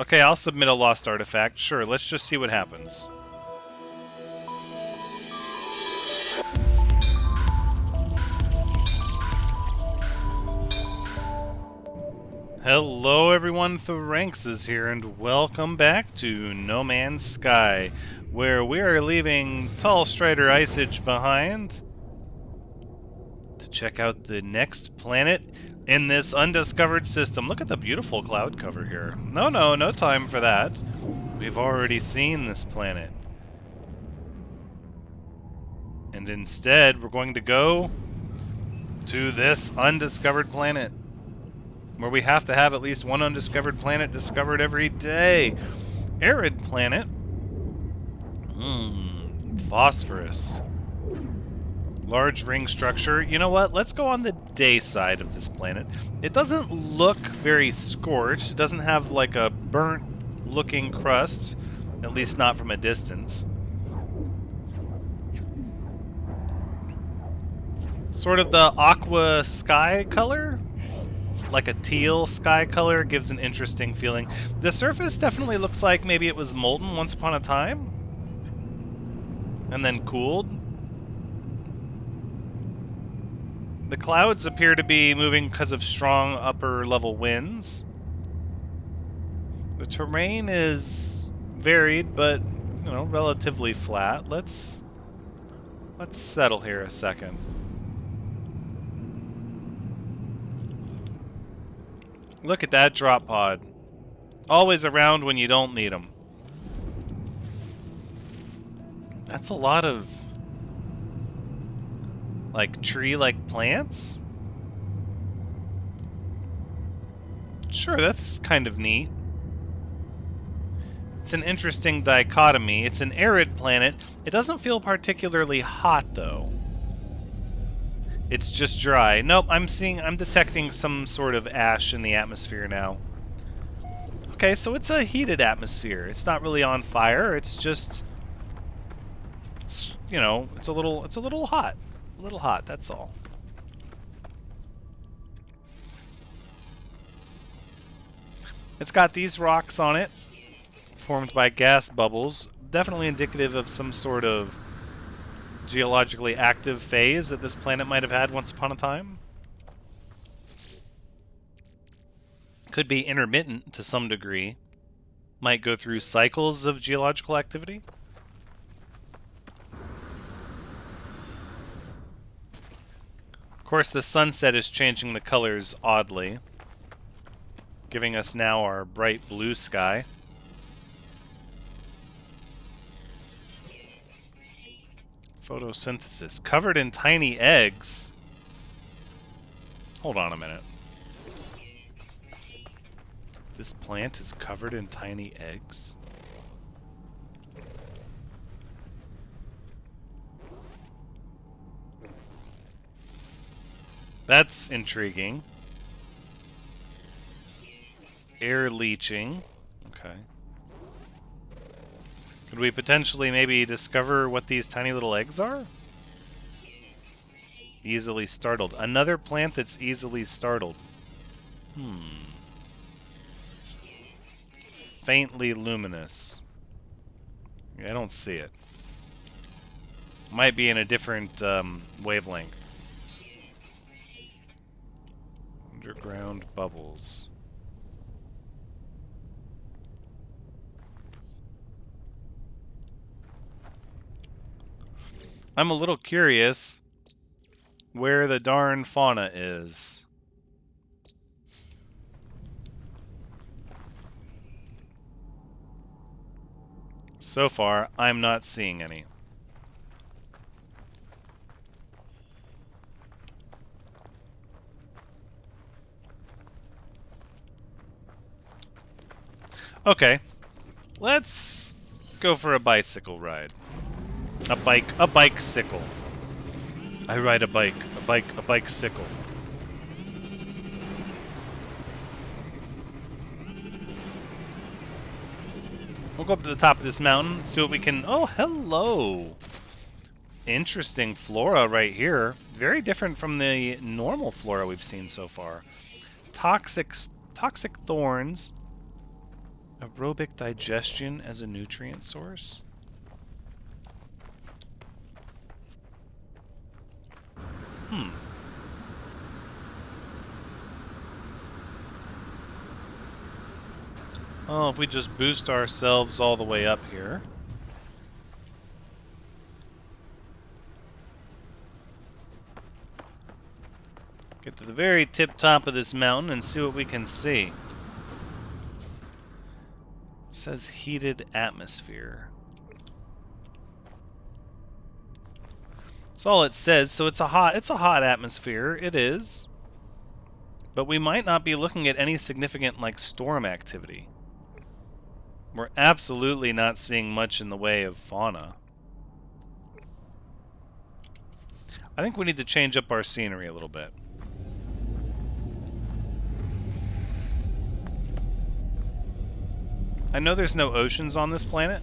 Okay, I'll submit a lost artifact. Sure, let's just see what happens. Hello everyone, Thoranx is here, and welcome back to No Man's Sky, where we are leaving Tall Strider Ice Age behind to check out the next planet in this undiscovered system. Look at the beautiful cloud cover here. No time for that. We've already seen this planet. And instead, we're going to go to this undiscovered planet, where we have to have at least one undiscovered planet discovered every day. Arid Planet. Phosphorus. Large ring structure. You know what? Let's go on the day side of this planet. It doesn't look very scorched. It doesn't have like a burnt-looking crust, at least not from a distance. Sort of the aqua sky color? Like a teal sky color gives an interesting feeling. The surface definitely looks like maybe it was molten once upon a time and then cooled. The clouds appear to be moving because of strong upper level winds. The terrain is varied, but you know, relatively flat. Let's settle here a second. Look at that drop pod. Always around when you don't need them. That's a lot of like tree-like plants? Sure, that's kind of neat. It's an interesting dichotomy. It's an arid planet. It doesn't feel particularly hot, though. It's just dry. Nope, I'm detecting some sort of ash in the atmosphere now. Okay, so it's a heated atmosphere. It's not really on fire. It's just, you know, it's a little hot. A little hot, that's all. It's got these rocks on it, formed by gas bubbles, definitely indicative of some sort of geologically active phase that this planet might have had once upon a time. Could be intermittent to some degree. Might go through cycles of geological activity. Of course, the sunset is changing the colors oddly, giving us now our bright blue sky. Photosynthesis. Covered in tiny eggs. Hold on a minute. This plant is covered in tiny eggs? That's intriguing. Air leaching. Okay. Could we potentially maybe discover what these tiny little eggs are? Easily startled. Another plant that's easily startled. Faintly luminous. Yeah, I don't see it. Might be in a different wavelength. Underground bubbles. I'm a little curious where the darn fauna is. So far, I'm not seeing any. Okay, let's go for a bicycle ride. A bike-sicle. I ride a bike-sicle. We'll go up to the top of this mountain, see what we can... Oh, hello! Interesting flora right here. Very different from the normal flora we've seen so far. Toxic thorns. Aerobic digestion as a nutrient source? Oh, if we just boost ourselves all the way up here. Get to the very tip top of this mountain and see what we can see. It says heated atmosphere. That's all it says, so it's a hot atmosphere. It is. But we might not be looking at any significant like storm activity. We're absolutely not seeing much in the way of fauna. I think we need to change up our scenery a little bit. I know there's no oceans on this planet.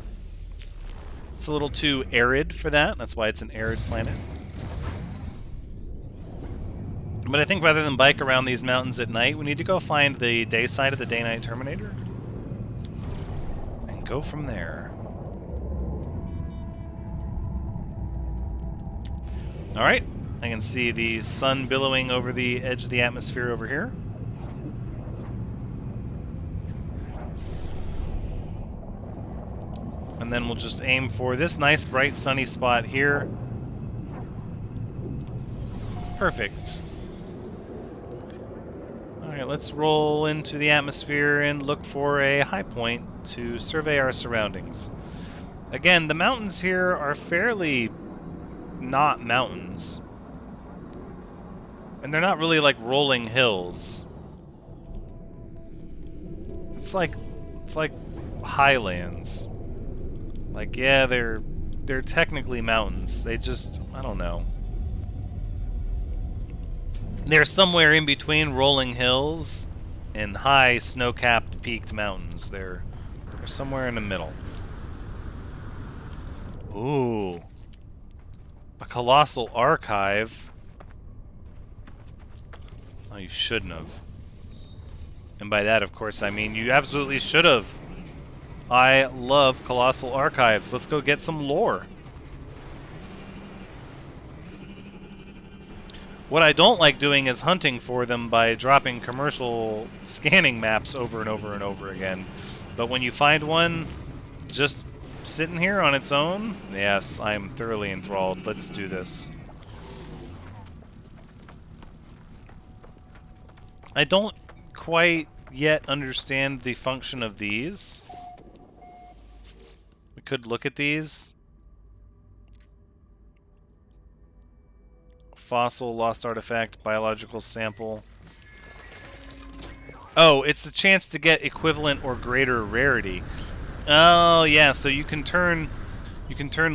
It's a little too arid for that. That's why it's an arid planet. But I think rather than bike around these mountains at night, we need to go find the day side of the day-night terminator. And go from there. Alright, I can see the sun billowing over the edge of the atmosphere over here. And then we'll just aim for this nice, bright, sunny spot here. Perfect. Alright, let's roll into the atmosphere and look for a high point to survey our surroundings. Again, the mountains here are fairly not mountains. And they're not really like rolling hills. It's like highlands. Like, yeah, they're technically mountains. They just, I don't know. They're somewhere in between rolling hills and high snow-capped peaked mountains. They're somewhere in the middle. Ooh. A Colossal Archive. Oh, you shouldn't have. And by that, of course, I mean you absolutely should have. I love Colossal Archives. Let's go get some lore. What I don't like doing is hunting for them by dropping commercial scanning maps over and over and over again. But when you find one just sitting here on its own, yes, I'm thoroughly enthralled. Let's do this. I don't quite yet understand the function of these. We could look at these. Fossil, lost artifact, biological sample. Oh, it's a chance to get equivalent or greater rarity. Oh, yeah, so you can turn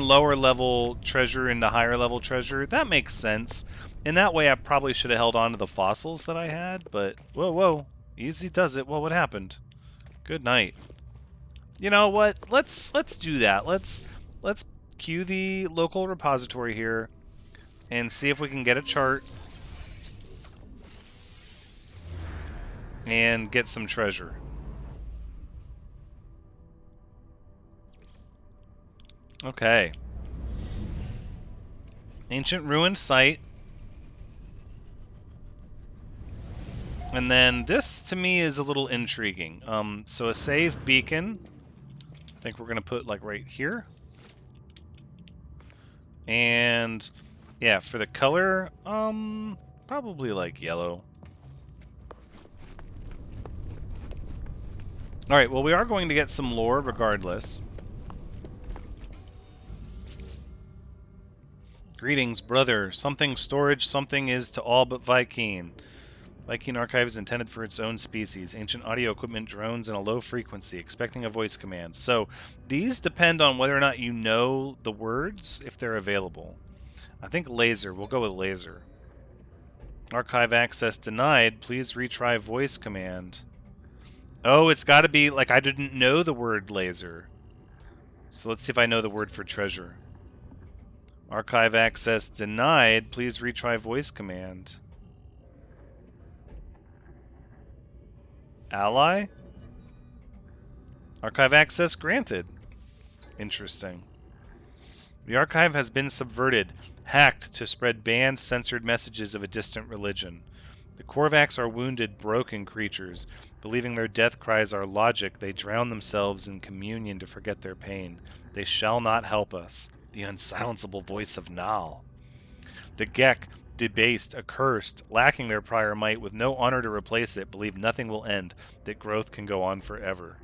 lower level treasure into higher level treasure. That makes sense. In that way, I probably should have held on to the fossils that I had, but whoa, easy does it. Well, what happened? Good night. You know what? Let's do that. Let's queue the local repository here and see if we can get a chart and get some treasure. Okay. Ancient ruined site. And then this, to me, is a little intriguing. So a save beacon. I think we're going to put, like, right here. And, yeah, for the color, probably, like, yellow. Alright, well, we are going to get some lore regardless. Greetings, brother. Something storage, something is to all but Vy'keen. Vy'keen Archive is intended for its own species. Ancient audio equipment, drones, and a low frequency, expecting a voice command. So, these depend on whether or not you know the words, if they're available. I think laser. We'll go with laser. Archive access denied. Please retry voice command. Oh, it's got to be, like, I didn't know the word laser. So let's see if I know the word for treasure. Archive access denied. Please retry voice command. Ally? Archive access granted. Interesting. The archive has been subverted, hacked to spread banned, censored messages of a distant religion. The Korvax are wounded, broken creatures. Believing their death cries are logic, they drown themselves in communion to forget their pain. They shall not help us. The unsilenceable voice of Nal. The Geck, debased, accursed, lacking their prior might, with no honor to replace it, believe nothing will end, that growth can go on forever.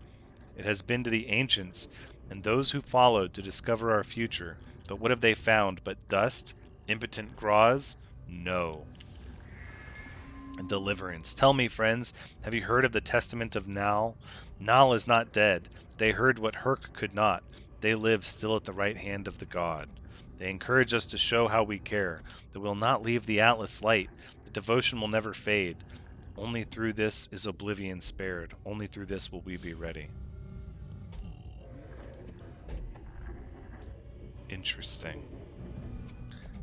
It has been to the ancients, and those who followed, to discover our future. But what have they found but dust? Impotent graws? No. And deliverance. Tell me, friends, have you heard of the testament of Nal? Nal is not dead. They heard what Herc could not. They live still at the right hand of the god. They encourage us to show how we care, that we'll not leave the Atlas light. The devotion will never fade. Only through this is oblivion spared. Only through this will we be ready. Interesting.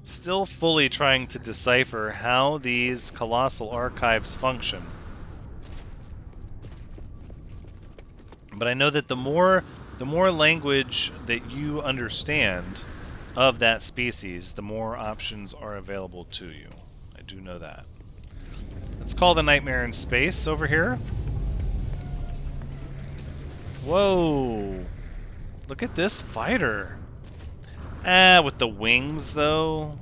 Still fully trying to decipher how these colossal archives function. But I know that the more language that you understand of that species, the more options are available to you. I do know that. Let's call the Nightmare in Space over here. Whoa! Look at this fighter. With the wings, though.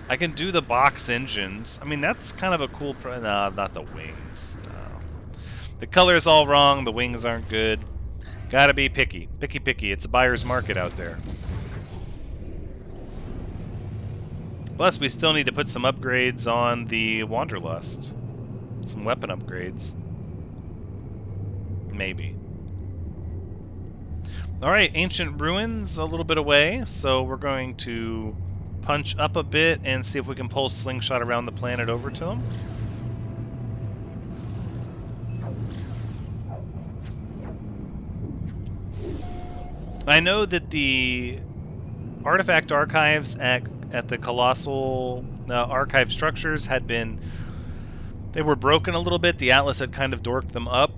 I can do the box engines. I mean, that's kind of a cool... No, not the wings. No. The color's all wrong. The wings aren't good. Gotta be picky. Picky, picky. It's a buyer's market out there. Plus, we still need to put some upgrades on the Wanderlust. Some weapon upgrades. Maybe. Alright, Ancient Ruins, a little bit away, so we're going to punch up a bit and see if we can pull Slingshot around the planet over to them. I know that the artifact archives at the Colossal Archive structures had been... They were broken a little bit. The Atlas had kind of dorked them up.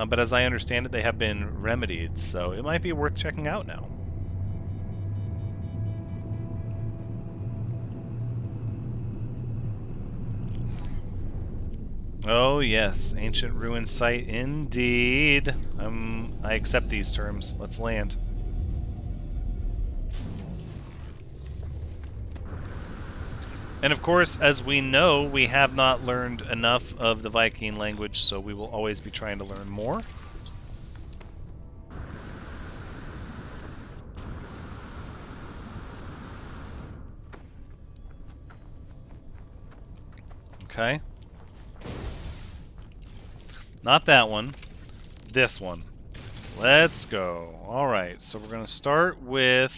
But as I understand it, they have been remedied, so it might be worth checking out now. Oh yes, ancient ruin site indeed. I accept these terms. Let's land. And of course, as we know, we have not learned enough of the Viking language, so we will always be trying to learn more. Okay. Not that one. This one. Let's go. Alright, so we're going to start with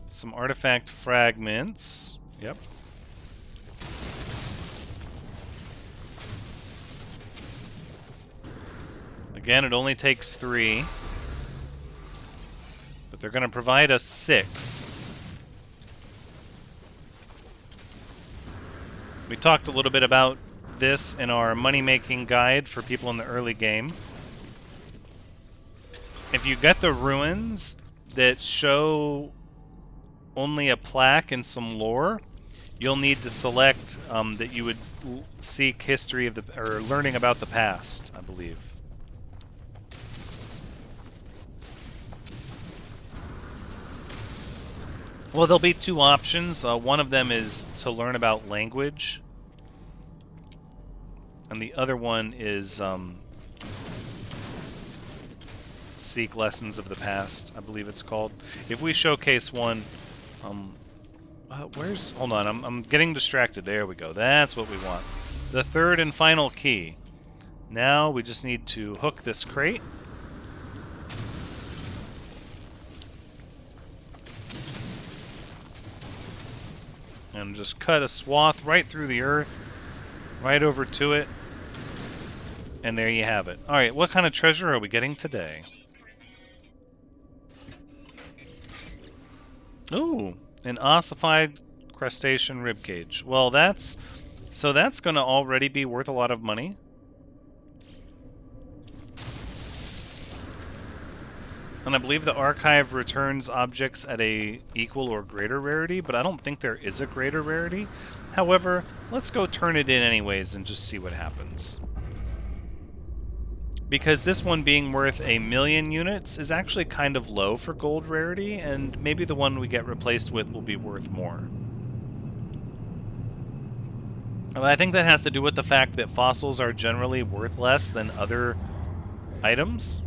some artifact fragments. Yep. Again, it only takes 3. But they're going to provide us 6. We talked a little bit about this in our money-making guide for people in the early game. If you get the ruins that show only a plaque and some lore, you'll need to select that you would seek history of the, or learning about the past, I believe. Well, there'll be 2 options. One of them is to learn about language, and the other one is seek lessons of the past, I believe it's called. If we showcase one, where's... Hold on, I'm getting distracted. There we go. That's what we want. The third and final key. Now we just need to hook this crate. And just cut a swath right through the earth, right over to it. And there you have it. Alright, what kind of treasure are we getting today? Ooh, an ossified crustacean ribcage. Well, that's going to already be worth a lot of money. And I believe the archive returns objects at a equal or greater rarity, but I don't think there is a greater rarity. However, let's go turn it in anyways and just see what happens. Because this one being worth 1,000,000 units is actually kind of low for gold rarity, and maybe the one we get replaced with will be worth more. And I think that has to do with the fact that fossils are generally worth less than other items.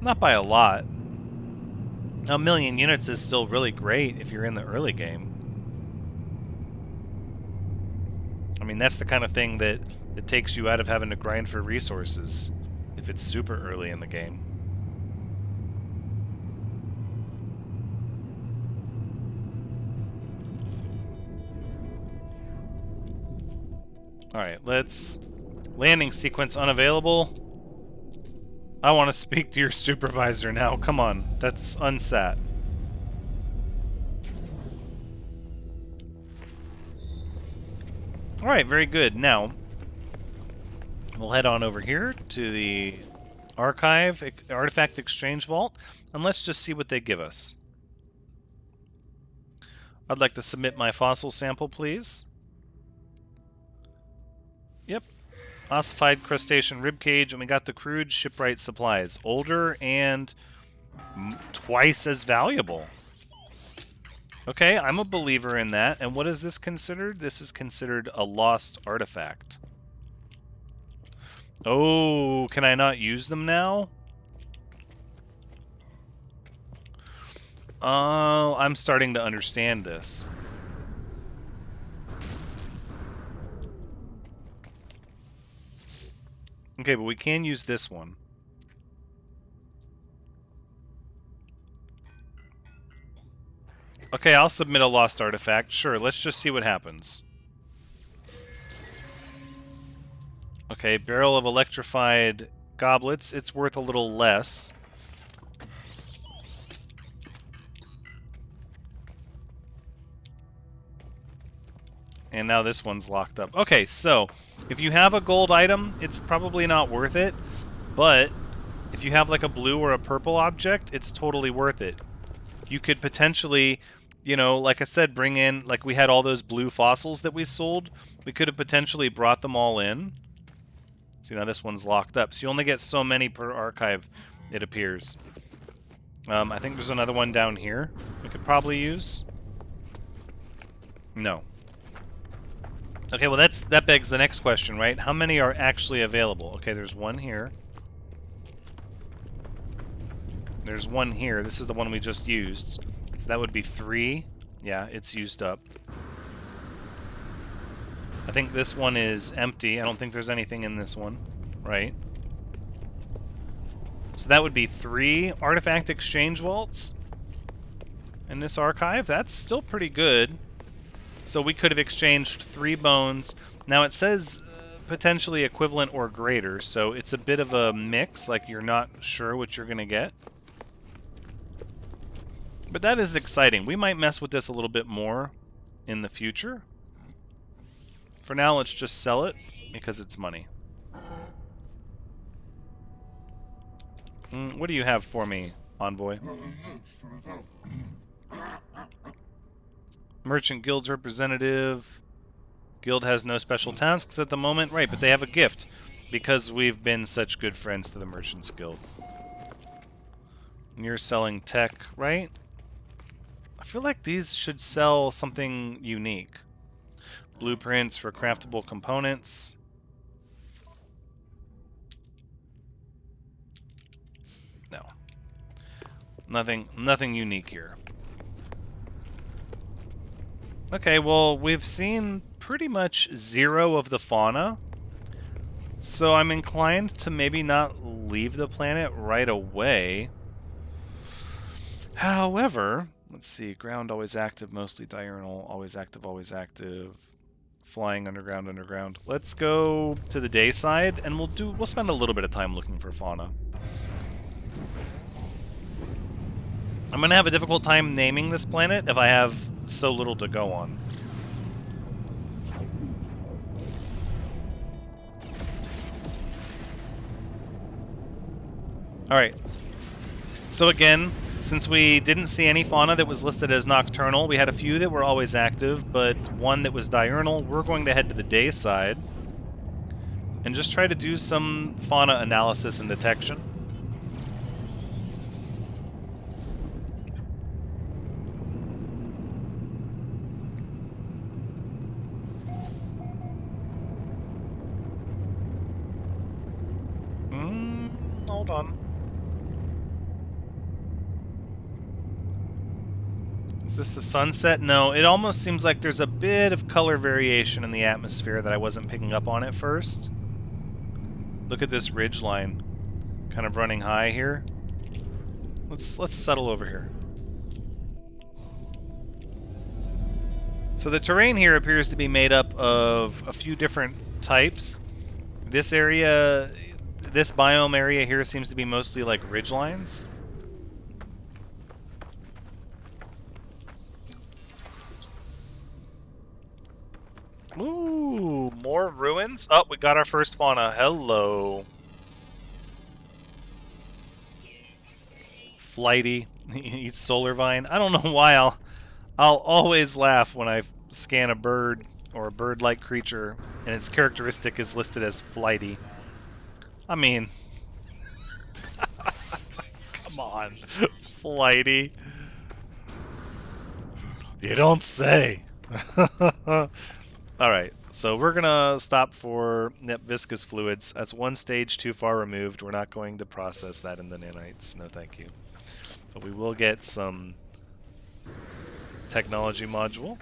Not by a lot. 1,000,000 units is still really great if you're in the early game. I mean, that's the kind of thing that takes you out of having to grind for resources if it's super early in the game. Alright, let's... Landing sequence unavailable. I want to speak to your supervisor now. Come on, that's unsat. Alright, very good. Now, we'll head on over here to the archive, artifact exchange vault, and let's just see what they give us. I'd like to submit my fossil sample, please. Yep. Ossified crustacean ribcage, and we got the crude shipwright supplies. Older and twice as valuable. Okay, I'm a believer in that. And what is this considered? This is considered a lost artifact. Oh, can I not use them now? Oh, I'm starting to understand this. Okay, but we can use this one. Okay, I'll submit a lost artifact. Sure, let's just see what happens. Okay, barrel of electrified goblets. It's worth a little less. And now this one's locked up. Okay, so if you have a gold item, it's probably not worth it. But if you have like a blue or a purple object, it's totally worth it. You could potentially, you know, like I said, bring in, like we had all those blue fossils that we sold. We could have potentially brought them all in. See, now this one's locked up. So you only get so many per archive, it appears. I think there's another one down here we could probably use. No. Okay, well that begs the next question, right? How many are actually available? Okay, there's one here. There's one here. This is the one we just used. So that would be 3. Yeah, it's used up. I think this one is empty. I don't think there's anything in this one, right? So that would be 3 artifact exchange vaults in this archive. That's still pretty good. So we could have exchanged 3 bones. Now it says potentially equivalent or greater, so it's a bit of a mix, like you're not sure what you're going to get. But that is exciting. We might mess with this a little bit more in the future. For now, let's just sell it because it's money. What do you have for me, Envoy? Merchant Guild's representative. Guild has no special tasks at the moment. Right, but they have a gift because we've been such good friends to the Merchants Guild. And you're selling tech, right? I feel like these should sell something unique. Blueprints for craftable components. No. Nothing unique here. Okay, well, we've seen pretty much 0 of the fauna. So I'm inclined to maybe not leave the planet right away. However, let's see, ground always active, mostly diurnal, always active, flying underground. Let's go to the day side, and we'll spend a little bit of time looking for fauna. I'm gonna have a difficult time naming this planet if I have so little to go on. Alright. So again, since we didn't see any fauna that was listed as nocturnal, we had a few that were always active, but one that was diurnal. We're going to head to the day side and just try to do some fauna analysis and detection. Hold on. Is this the sunset? No, it almost seems like there's a bit of color variation in the atmosphere that I wasn't picking up on at first. Look at this ridge line, kind of running high here. Let's settle over here. So the terrain here appears to be made up of a few different types. This area, this biome area here seems to be mostly like ridge lines. Ooh, more ruins? Oh, we got our first fauna. Hello. Flighty. Eats solar vine. I don't know why I'll always laugh when I scan a bird or a bird-like creature and its characteristic is listed as flighty. I mean, come on, flighty. You don't say. Alright, so we're gonna stop for viscous fluids. That's one stage too far removed. We're not going to process that in the nanites. No thank you. But we will get some technology module.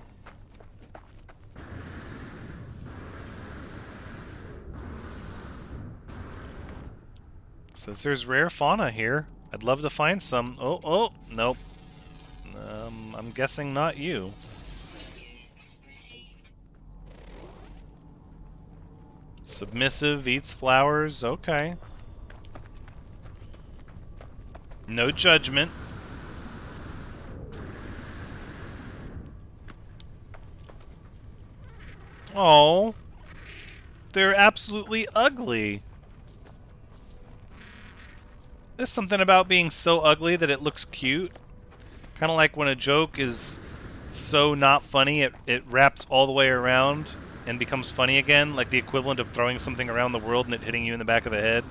Says there's rare fauna here. I'd love to find some. Oh, nope. I'm guessing not you. Submissive, eats flowers, okay. No judgment. Oh, they're absolutely ugly. There's something about being so ugly that it looks cute. Kind of like when a joke is so not funny, it wraps all the way around and becomes funny again, like the equivalent of throwing something around the world and it hitting you in the back of the head.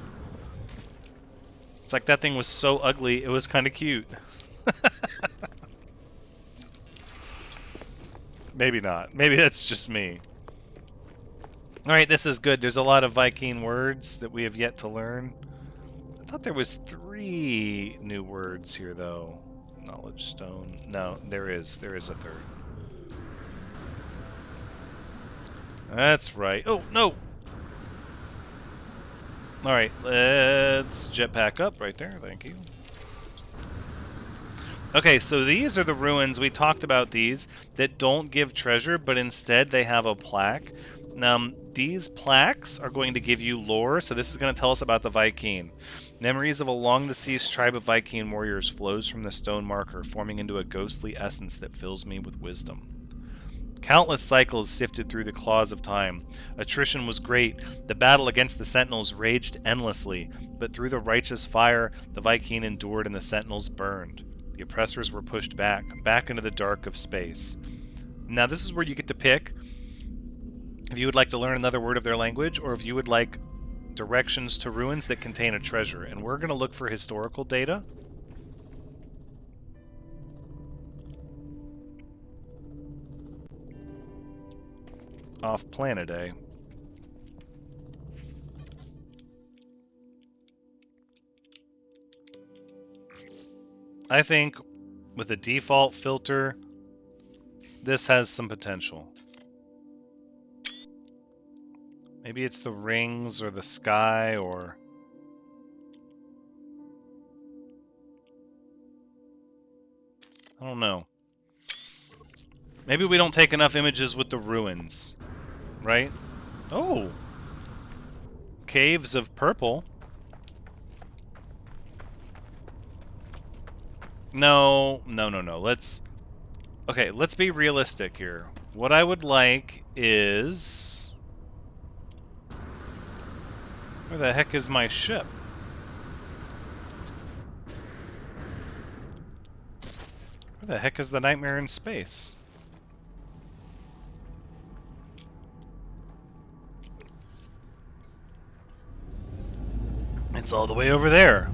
It's like that thing was so ugly, it was kind of cute. Maybe not. Maybe that's just me. Alright, this is good. There's a lot of Viking words that we have yet to learn. I thought there was 3 new words here, though. Knowledge stone. No, there is. There is a 3rd. That's right. Oh, no! Alright, let's jetpack up right there. Thank you. Okay, so these are the ruins. We talked about these that don't give treasure, but instead they have a plaque. These plaques are going to give you lore, so this is going to tell us about the Viking. Memories of a long-deceased tribe of Viking warriors flows from the stone marker, forming into a ghostly essence that fills me with wisdom. Countless cycles sifted through the claws of time. Attrition was great. The battle against the Sentinels raged endlessly, but through the righteous fire, the Viking endured and the Sentinels burned. The oppressors were pushed back into the dark of space. Now this is where you get to pick if you would like to learn another word of their language, or if you would like directions to ruins that contain a treasure. And we're going to look for historical data. Off planet A. I think with a default filter, this has some potential. Maybe it's the rings or the sky or... I don't know. Maybe we don't take enough images with the ruins, right? Oh! Caves of purple. No. Let's... Okay, let's be realistic here. What I would like is... Where the heck is my ship? Where the heck is the nightmare in space? It's all the way over there.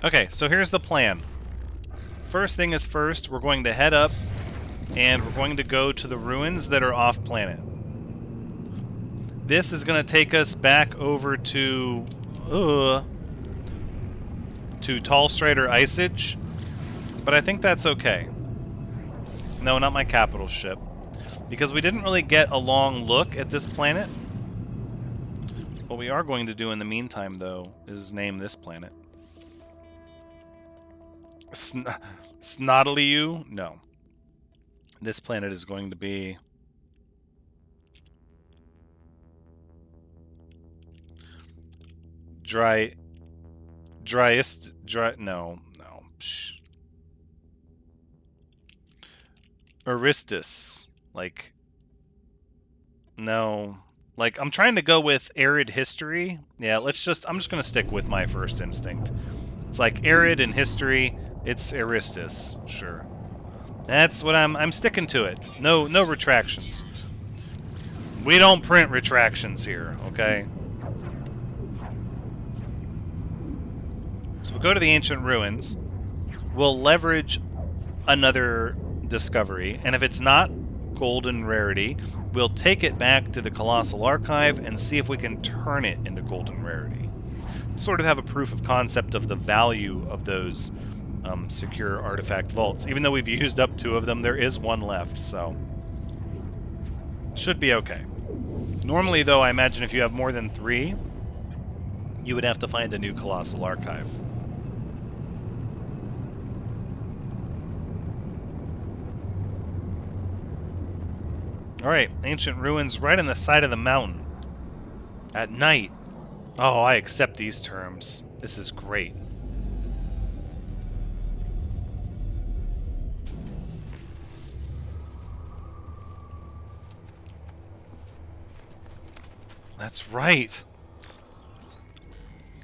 Okay, so here's the plan. First thing is first, we're going to head up and we're going to go to the ruins that are off planet. This is going to take us back over to Tall Strider Ice Age, but I think that's okay. No, not my capital ship. Because we didn't really get a long look at this planet. What we are going to do in the meantime, though, is name this planet. Snodliu? No. This planet is going to be... No. Psh. Aristus. Like... No. Like, I'm trying to go with arid history. Yeah, I'm just going to stick with my first instinct. It's like arid and history, it's Aristus. Sure. That's what I'm sticking to it. No retractions. We don't print retractions here, okay? So we'll go to the ancient ruins. We'll leverage another discovery, and if it's not golden rarity, we'll take it back to the Colossal Archive and see if we can turn it into golden rarity. Sort of have a proof of concept of the value of those secure artifact vaults. Even though we've used up 2 of them, there is 1 left, so should be okay. Normally, though, I imagine if you have more than 3, you would have to find a new Colossal Archive. Alright, ancient ruins right on the side of the mountain. At night. Oh, I accept these terms. This is great. That's right.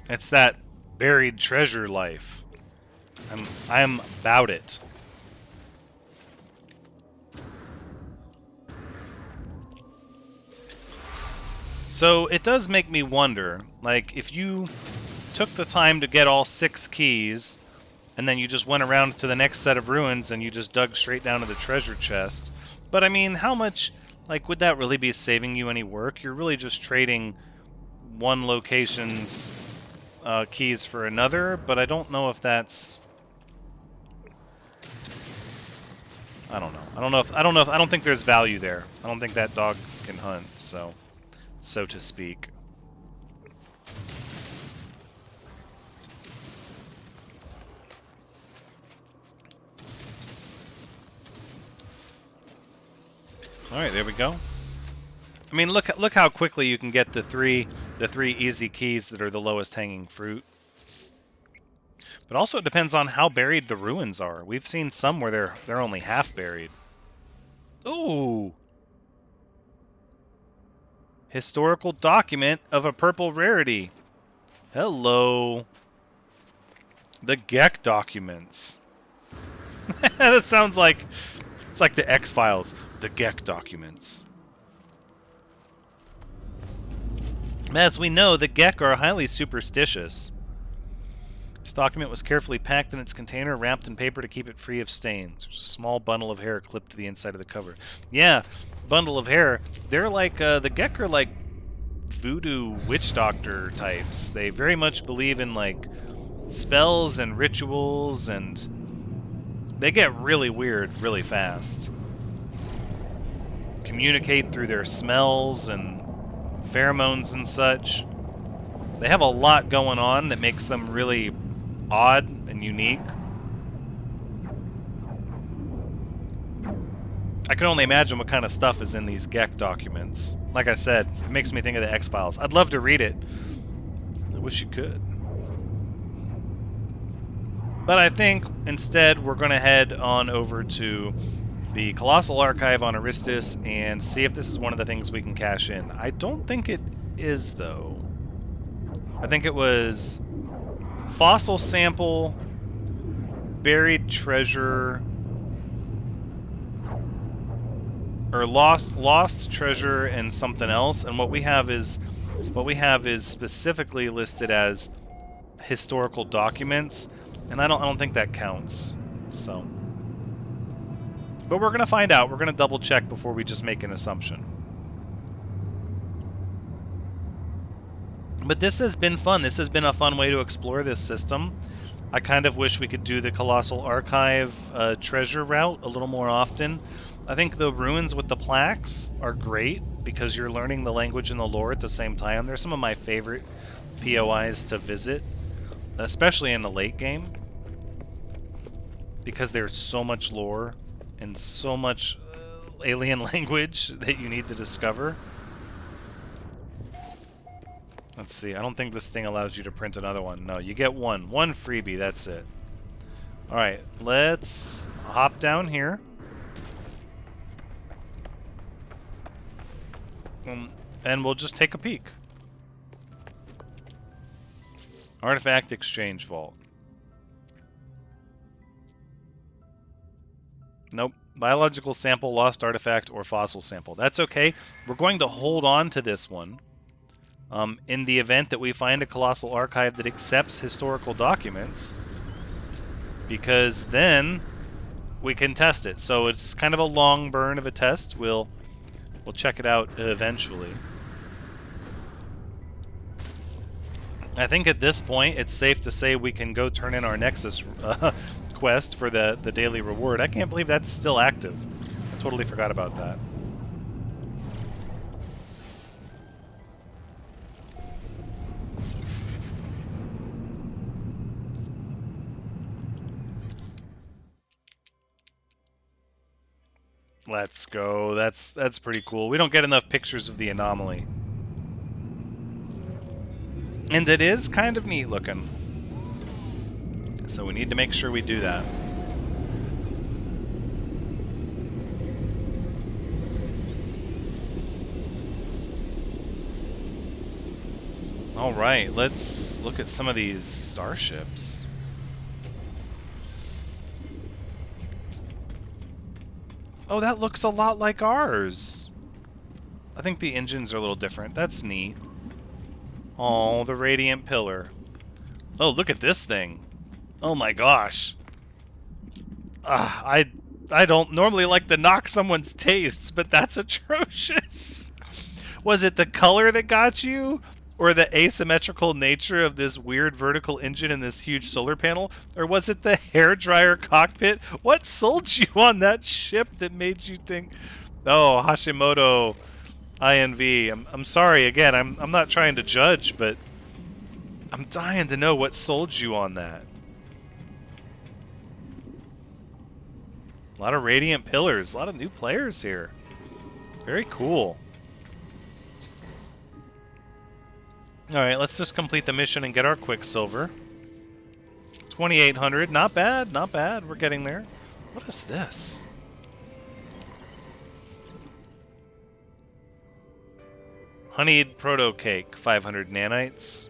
It's that buried treasure life. I'm about it. So it does make me wonder, like, if you took the time to get all 6 keys, and then you just went around to the next set of ruins and you just dug straight down to the treasure chest. But I mean, how much, like, would that really be saving you any work? You're really just trading one location's keys for another, but I don't know if that's... I don't know. I don't think there's value there. I don't think that dog can hunt, so to speak. All right, there we go. I mean, look how quickly you can get the three easy keys that are the lowest hanging fruit. But also it depends on how buried the ruins are. We've seen some where they're only half buried. Ooh. Historical document of a purple rarity. Hello. The Geck Documents. That sounds like it's like the X-Files. The Geck Documents. As we know, the Geck are highly superstitious. This document was carefully packed in its container, wrapped in paper to keep it free of stains. There's a small bundle of hair clipped to the inside of the cover. Yeah, bundle of hair. They're like, the Geck are like voodoo witch doctor types. They very much believe in, like, spells and rituals, and they get really weird really fast. Communicate through their smells and pheromones and such. They have a lot going on that makes them really odd and unique. I can only imagine what kind of stuff is in these Geck documents. Like I said, it makes me think of the X-Files. I'd love to read it. I wish you could. But I think instead we're going to head on over to the Colossal Archive on Aristus and see if this is one of the things we can cash in. I don't think it is, though. I think it was fossil sample, buried treasure, or lost treasure and something else. And what we have is specifically listed as historical documents, and I don't think that counts. So, but we're gonna find out. We're gonna double check before we just make an assumption. But this has been fun. This has been a fun way to explore this system. I kind of wish we could do the Colossal Archive treasure route a little more often. I think the ruins with the plaques are great because you're learning the language and the lore at the same time. They're some of my favorite POIs to visit, especially in the late game, because there's so much lore and so much alien language that you need to discover. Let's see, I don't think this thing allows you to print another one. No, you get one freebie, that's it. Alright, let's hop down here. And we'll just take a peek. Artifact Exchange Vault. Nope. Biological sample, lost artifact, or fossil sample. That's okay. We're going to hold on to this one. In the event that we find a Colossal Archive that accepts historical documents, because then we can test it. So it's kind of a long burn of a test. We'll check it out eventually. I think at this point it's safe to say we can go turn in our Nexus quest for the daily reward. I can't believe that's still active. I totally forgot about that. Let's go. That's pretty cool. We don't get enough pictures of the anomaly. And it is kind of neat looking. So we need to make sure we do that. Alright, let's look at some of these starships. Oh, that looks a lot like ours. I think the engines are a little different. That's neat. Oh, the radiant pillar. Oh, look at this thing. Oh my gosh. I don't normally like to knock someone's tastes, but that's atrocious. Was it the color that got you? Or the asymmetrical nature of this weird vertical engine and this huge solar panel? Or was it the hairdryer cockpit? What sold you on that ship that made you think, oh, Hashimoto INV? I'm sorry, again, I'm not trying to judge, but I'm dying to know what sold you on that. A lot of radiant pillars, a lot of new players here. Very cool. Alright, let's just complete the mission and get our Quicksilver. 2,800, not bad, not bad. We're getting there. What is this? Honeyed proto cake, 500 nanites.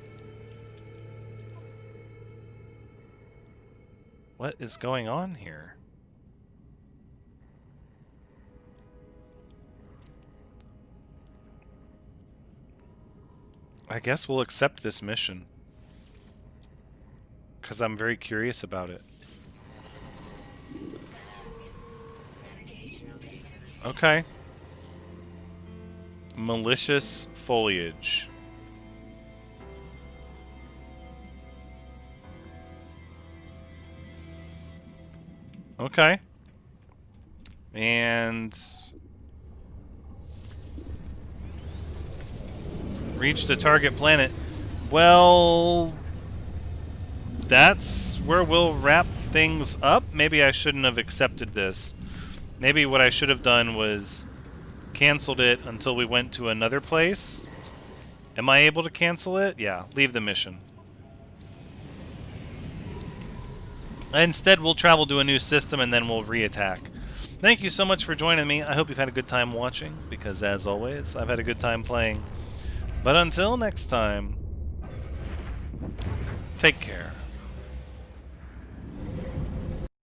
What is going on here? I guess we'll accept this mission, because I'm very curious about it. Okay. Malicious foliage. Okay. And reach the target planet. Well, that's where we'll wrap things up. Maybe I shouldn't have accepted this. Maybe what I should have done was canceled it until we went to another place. Am I able to cancel it? Yeah, leave the mission. Instead, we'll travel to a new system and then we'll re-attack. Thank you so much for joining me. I hope you've had a good time watching, because as always, I've had a good time playing. But until next time, take care.